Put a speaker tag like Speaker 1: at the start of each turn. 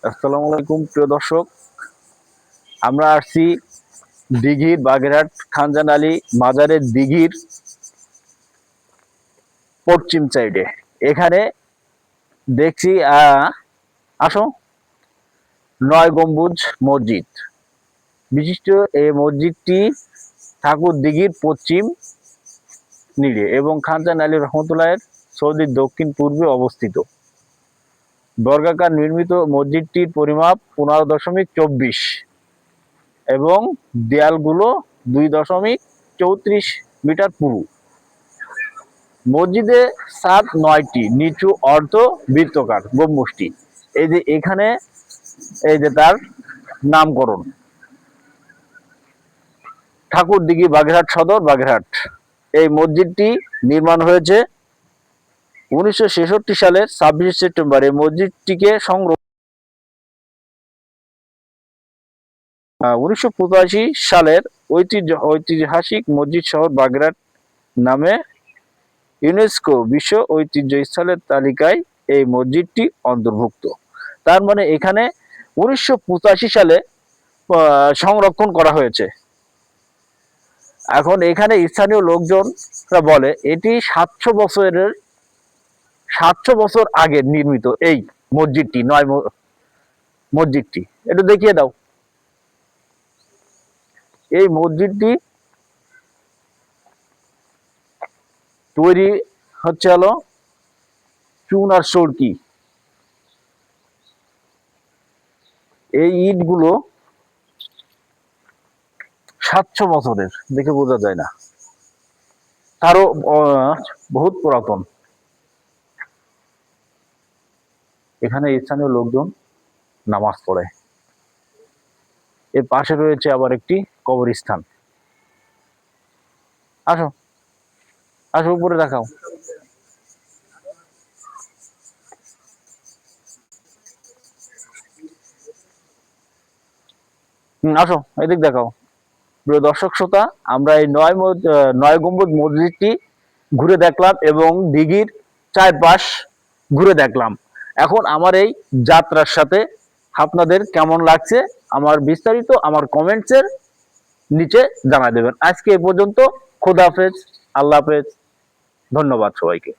Speaker 1: আসসালামু আলাইকুম প্রিয় দর্শক, আমরা আসছি দিঘির বাগেরহাট খানজান আলী মাজারের দিঘির পশ্চিম সাইডে। এখানে দেখছি আসো, 9 গম্বুজ মসজিদ বিশিষ্ট। এই মসজিদটি ঠাকুর দিঘির পশ্চিম নীড়ে এবং খানজান আলী রহমতুল্লাহের সৌদির দক্ষিণ পূর্বে অবস্থিত। বর্গাকার নির্মিত মসজিদটির পরিমাপ 15.24 এবং দেয়ালগুলো 2.34 মিটার পুরু। মসজিদে ছাদ 9টি, নিচু অর্ধ বৃত্তাকার গম্বুজটি। এই যে এখানে, এই যে তার নামকরণ, ঠাকুরদিঘি বাগেরহাট সদর বাগেরহাট। এই মসজিদটি নির্মাণ হয়েছে 1966 সালের 26 সেপ্টেম্বর। এই মসজিদটিকে 1985 সালের ঐতিহাসিক মসজিদ শহর বাগেরহাট নামে ইউনেস্কো বিশ্ব ঐতিহ্য স্থলের তালিকায় এই মসজিদটি অন্তর্ভুক্ত। তার মানে এখানে 1985 সালে সংরক্ষণ করা হয়েছে। এখন এখানে স্থানীয় লোকজনরা বলে এটি 700 বছর আগে নির্মিত এই মসজিদটি। মসজিদটি একটু দেখিয়ে দাও। এই মসজিদটি তৈরি হচ্ছে হলো চুন আর সরকি। এই ইটগুলো 700 বছরের, দেখে বোঝা যায় না, তারও বহুত পুরাতন। এখানে স্থানীয় লোকজন নামাজ পড়ে। এর পাশে রয়েছে আবার একটি কবরস্থান। আসো, আসো উপরে দেখাও। আসো, এদিক দেখাও। প্রিয় দর্শক শ্রোতা, আমরা এই 9 গম্বুজ মসজিদটি ঘুরে দেখলাম এবং দিঘির চারপাশ ঘুরে দেখলাম। এখন আমার এই যাত্রার সাথে আপনাদের কেমন লাগছে আমার বিস্তারিত আমার কমেন্টসের নিচে জানাই দেবেন। আজকে এ পর্যন্ত। খোদা হাফেজ, আল্লাহ হাফেজ, ধন্যবাদ সবাইকে।